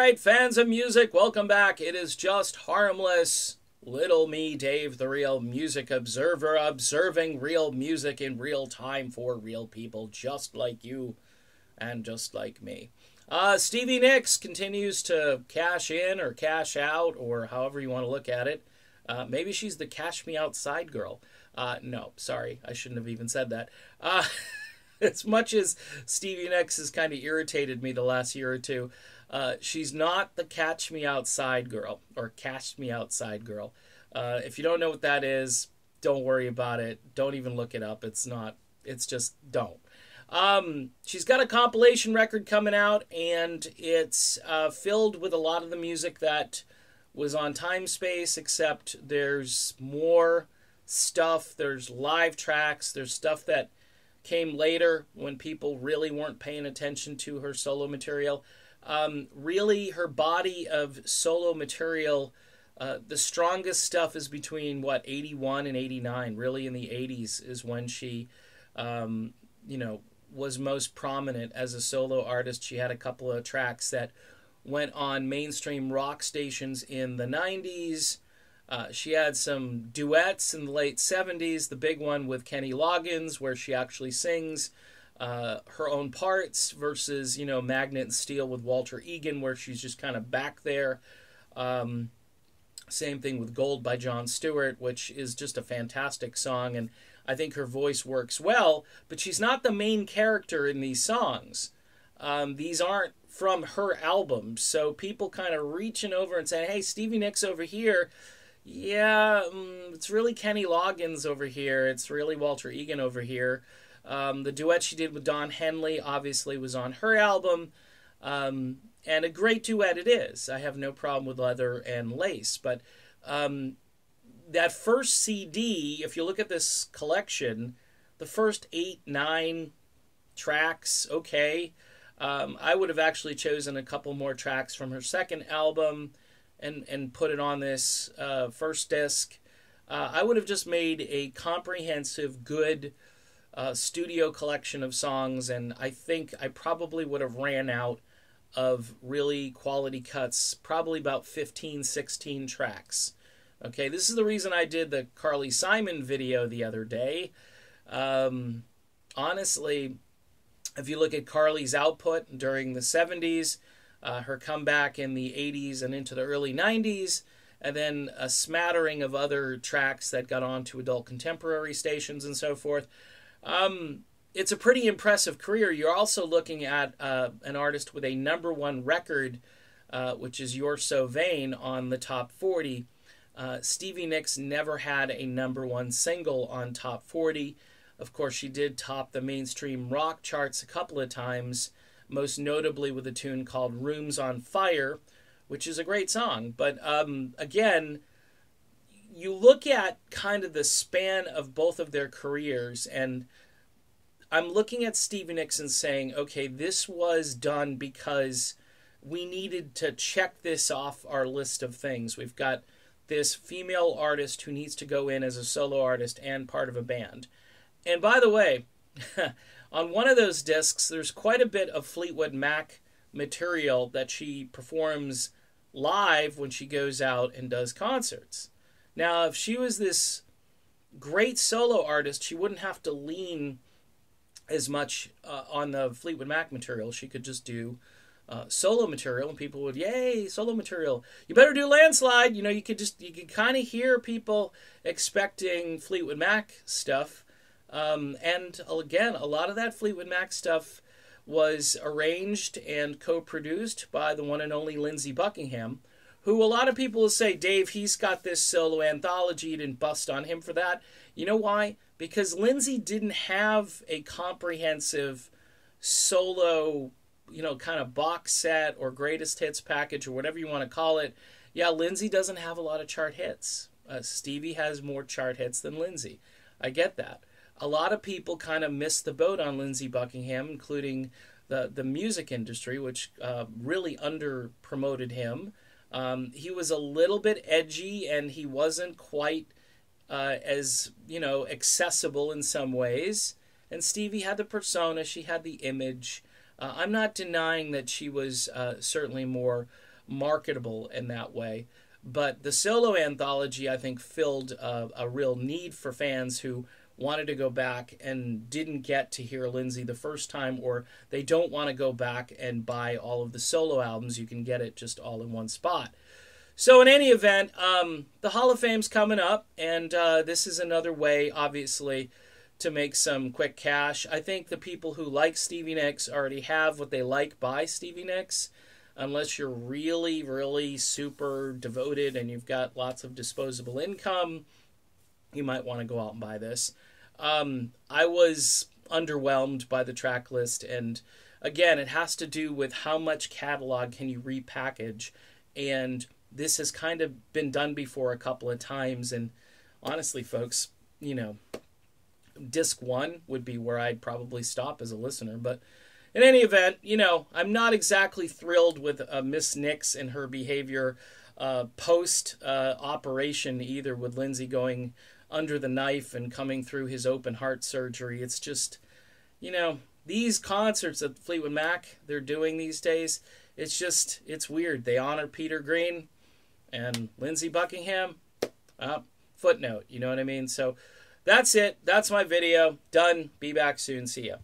right, fans of music, welcome back. It is just harmless little me, Dave, the real music observer, observing real music in real time for real people just like you and just like me. Stevie Nicks continues to cash in or cash out, or however you want to look at it. Maybe she's the cash me outside girl. No, sorry, I shouldn't have even said that. As much as Stevie Nicks has kind of irritated me the last year or two, she's not the catch me outside girl, or cash me outside girl. If you don't know what that is, don't worry about it. Don't even look it up. It's just don't. She's got a compilation record coming out, and it's filled with a lot of the music that was on Time Space, except there's more stuff. There's live tracks. There's stuff that came later when people really weren't paying attention to her solo material. Really, her body of solo material, the strongest stuff is between, 81 and 89. Really, in the 80s is when she, was most prominent as a solo artist. She had a couple of tracks that went on mainstream rock stations in the 90s. She had some duets in the late 70s, the big one with Kenny Loggins, where she actually sings her own parts, versus, Magnet and Steel with Walter Egan, where she's just kind of back there. Same thing with Gold by Jon Stewart, which is just a fantastic song, and I think her voice works well, but she's not the main character in these songs. These aren't from her albums, so people kind of reaching over and saying, hey, Stevie Nicks over here, yeah, it's really Kenny Loggins over here, it's really Walter Egan over here. The duet she did with Don Henley obviously was on her album, and a great duet it is. I have no problem with Leather and Lace, but that first CD, if you look at this collection, the first 8, 9 tracks, okay. I would have actually chosen a couple more tracks from her second album and put it on this first disc. I would have just made a comprehensive, good studio collection of songs, and I think I probably would have ran out of really quality cuts, probably about 15, 16 tracks. Okay, this is the reason I did the Carly Simon video the other day. Honestly, if you look at Carly's output during the 70s, her comeback in the 80s and into the early 90s, and then a smattering of other tracks that got onto adult contemporary stations and so forth, it's a pretty impressive career. You're also looking at an artist with a #1 record, which is You're So Vain, on the top 40. Stevie Nicks never had a #1 single on top 40. Of course, she did top the mainstream rock charts a couple of times, most notably with a tune called Rooms on Fire, which is a great song. But again, you look at kind of the span of both of their careers, and I'm looking at Stevie Nicks and saying, okay, this was done because we needed to check this off our list of things. We've got this female artist who needs to go in as a solo artist and part of a band. And by the way, on one of those discs, there's quite a bit of Fleetwood Mac material that she performs live when she goes out and does concerts. Now, if she was this great solo artist, she wouldn't have to lean as much on the Fleetwood Mac material. She could just do solo material, and people would, yay, solo material. You better do Landslide. You could kind of hear people expecting Fleetwood Mac stuff. And again, a lot of that Fleetwood Mac stuff was arranged and co-produced by the one and only Lindsey Buckingham, who a lot of people will say, Dave, he's got this solo anthology, you didn't bust on him for that. You know why? Because Lindsey didn't have a comprehensive solo, kind of box set or greatest hits package or whatever you want to call it. Yeah, Lindsey doesn't have a lot of chart hits. Stevie has more chart hits than Lindsey. I get that. A lot of people kind of missed the boat on Lindsey Buckingham, including the music industry, which really under-promoted him. He was a little bit edgy, and he wasn't quite as, accessible in some ways. And Stevie had the persona, she had the image. I'm not denying that she was certainly more marketable in that way. But the solo anthology, I think, filled a real need for fans who wanted to go back and didn't get to hear Lindsey the first time, or they don't want to go back and buy all of the solo albums. You can get it just all in one spot. So in any event, the Hall of Fame's coming up, and this is another way, obviously, to make some quick cash. I think the people who like Stevie Nicks already have what they like by Stevie Nicks, unless you're really, really super devoted and you've got lots of disposable income. You might want to go out and buy this. I was underwhelmed by the track list, and again, it has to do with how much catalog can you repackage, and this has kind of been done before a couple of times, and honestly, folks, you know, disc 1 would be where I'd probably stop as a listener. But in any event, you know, I'm not exactly thrilled with Miss Nicks and her behavior post-operation either, with Lindsey going under the knife and coming through his open heart surgery. It's just, you know, these concerts that Fleetwood Mac they're doing these days, it's weird. They honor Peter Green and Lindsey Buckingham. Footnote, you know what I mean? So that's it. That's my video. Done. Be back soon. See ya.